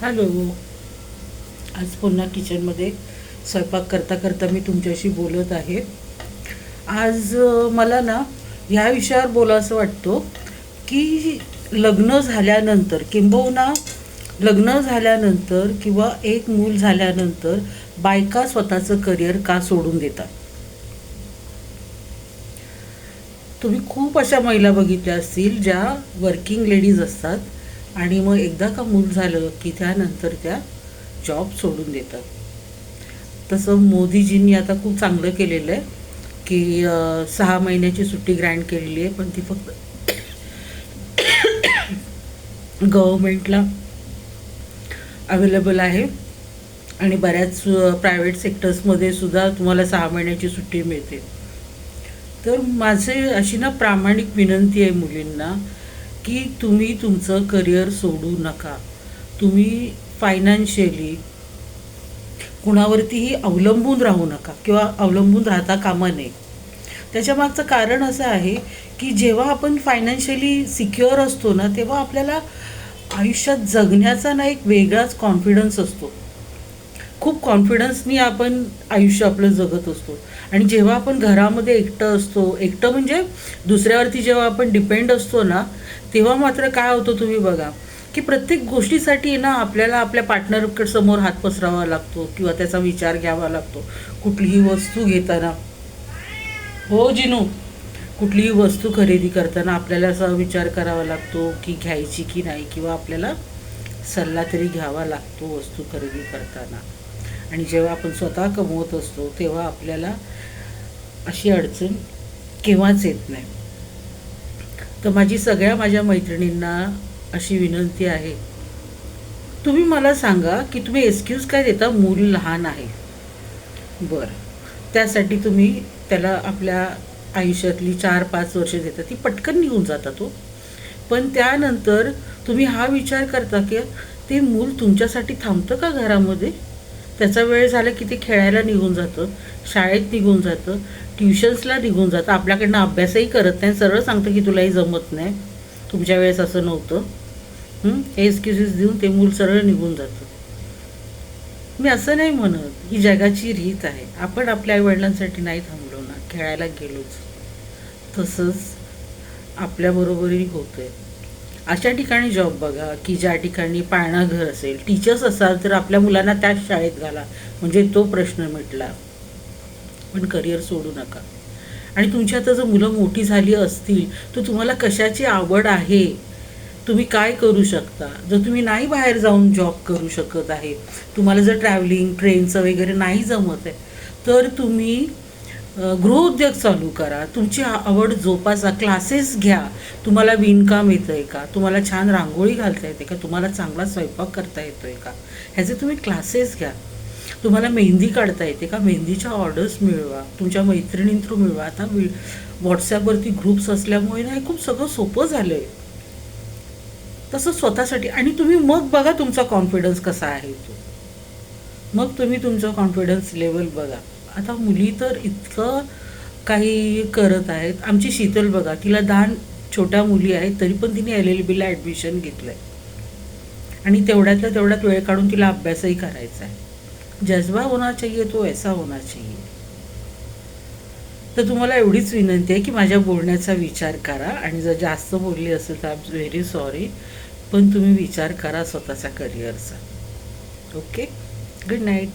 Hello. आज पुन्हा किचनमध्ये स्वयंपाक करता करता मी तुमच्याशी बोलत आहे. आज मला ना ह्या विषयावर बोलावंसं वाटतो की लग्न झाल्यानंतर किंबहुना लग्न झाल्यानंतर किंवा एक मूल झाल्यानंतर बायका स्वतःचं करिअर का सोडून देतात. तुम्ही खूप अशा महिला बघितल्या असतील ज्या वर्किंग लेडीज असतात आणि मग एकदा का मूल झालं की त्यानंतर त्या जॉब सोडून देतात. तसं मोदीजींनी आता खूप चांगलं केलेलं आहे की 6 महिन्याची सुट्टी ग्रँट केलेली आहे, पण ती फक्त गव्हर्मेंटला अवेलेबल आहे आणि बऱ्याच प्रायव्हेट सेक्टर्समध्ये सुद्धा तुम्हाला 6 महिन्याची सुट्टी मिळते. तर माझे अशी ना प्रामाणिक विनंती आहे मुलींना की तुम्ही तुमचं करिअर सोडू नका. तुम्ही फायनान्शियली कुणावरतीही अवलंबून राहू नका किंवा अवलंबून राहता कामा नये. त्याच्यामागचं कारण असं आहे की जेव्हा आपण फायनान्शियली सिक्युअर असतो ना, तेव्हा आपल्याला आयुष्यात जगण्याचा ना एक वेगळाच कॉन्फिडन्स असतो. खूप कॉन्फिडन्सनी आपण आयुष्य आपलं जगत असतो. आणि जेव्हा आपण घरामध्ये एकटं असतो, एकटं म्हणजे दुसऱ्यावरती जेव्हा आपण डिपेंड असतो ना, तेव्हा मात्र काय होतं तुम्ही बघा की प्रत्येक गोष्टीसाठी ना आपल्याला आपल्या पार्टनरकडे समोर हात पसरावा लागतो किंवा त्याचा विचार घ्यावा लागतो. कुठलीही वस्तू घेताना, हो जिनू, कुठलीही वस्तू खरेदी करताना आपल्याला असा विचार करावा लागतो की घ्यायची की नाही, किंवा आपल्याला सल्ला तरी घ्यावा लागतो वस्तू खरेदी करताना. आणि जेव्हा आपण स्वतः कमवत असतो तेव्हा आपल्याला अशी अडचण केव्हाच येत नाही. तर माझ्या मैत्रिणींना अशी विनंती आहे, तुम्ही मला सांगा की तुम्ही एक्सक्यूज काय देता, मूल लहान आहे. बरं, त्यासाठी तुम्ही त्याला आपल्या आयुष्यातली 4-5 वर्ष देता, ती पटकन निघून जातात तो. पण त्यानंतर तुम्ही हा विचार करता की ते मूल तुमच्यासाठी थांबतं का घरामध्ये. त्याचा वेळ झाला की ते खेळायला निघून जातं, शाळेत निघून जातं, ट्युशन्सला निघून जातं, आपल्याकडनं अभ्यासही करत नाही, सरळ सांगतं की तुलाही जमत नाही, तुमच्या वेळेस असं नव्हतं. हे एक्सक्युजेस देऊन ते मूल सरळ निघून जातं. मी असं नाही म्हणत, ही जगाची रीत आहे. आपण आपल्या आईवडिलांसाठी नाही थांबलो ना, खेळायला गेलोच. तसंच आपल्याबरोबरही होतं आहे. अशा ठिकाणी जॉब बघा की ज्या ठिकाणी पाळणा घर असेल. टीचर्स असाल तर आपल्या मुलांना त्याच शाळेत घाला, म्हणजे तो प्रश्न मिटला. पण करिअर सोडू नका. आणि तुमची आता जर मुलं मोठी झाली असतील तर तुम्हाला कशाची आवड आहे, तुम्ही काय करू शकता. जर तुम्ही नाही बाहेर जाऊन जॉब करू शकत आहे, तुम्हाला जर ट्रॅव्हलिंग ट्रेनचं वगैरे नाही जमत आहे, तर तुम्ही गृहउद्योग चालू करा. तुमची आवड जोपासा, क्लासेस घ्या. तुम्हाला विणकाम येतं आहे का, तुम्हाला छान रांगोळी घालता येते का, तुम्हाला चांगला स्वयंपाक करता येतो आहे का, ह्याचे तुम्ही क्लासेस घ्या. तुम्हाला मेहंदी काढता येते का, मेहंदीच्या ऑर्डर्स मिळवा, तुमच्या मैत्रिणीं थ्रू मिळवा. आता व्हॉट्सॲपवरती ग्रुप्स असल्यामुळे ना हे खूप सगळं सोपं झालं आहे. तसं स्वतःसाठी. आणि तुम्ही मग बघा तुमचा कॉन्फिडन्स कसा आहे तो. मग तुम्ही तुमचा कॉन्फिडन्स लेवल बघा. आता मुली तर इतकं काही करत आहेत. आमची शीतल बघा, तिला 10 छोट्या मुली आहेत, तरी पण तिने LLBला ॲडमिशन घेतलं आहे. आणि तेवढ्यातल्या तेवढ्यात वेळ काढून तिला अभ्यासही करायचा आहे. जज्बा होना चाहिए तो ऐसा होना चाहिए. तर तुम्हाला एवढीच विनंती आहे की माझ्या बोलण्याचा विचार करा. आणि जर जास्त बोलली असेल तर आय एम व्हेरी सॉरी, पण तुम्ही विचार करा स्वतःच्या करिअरचा. Okay, good night.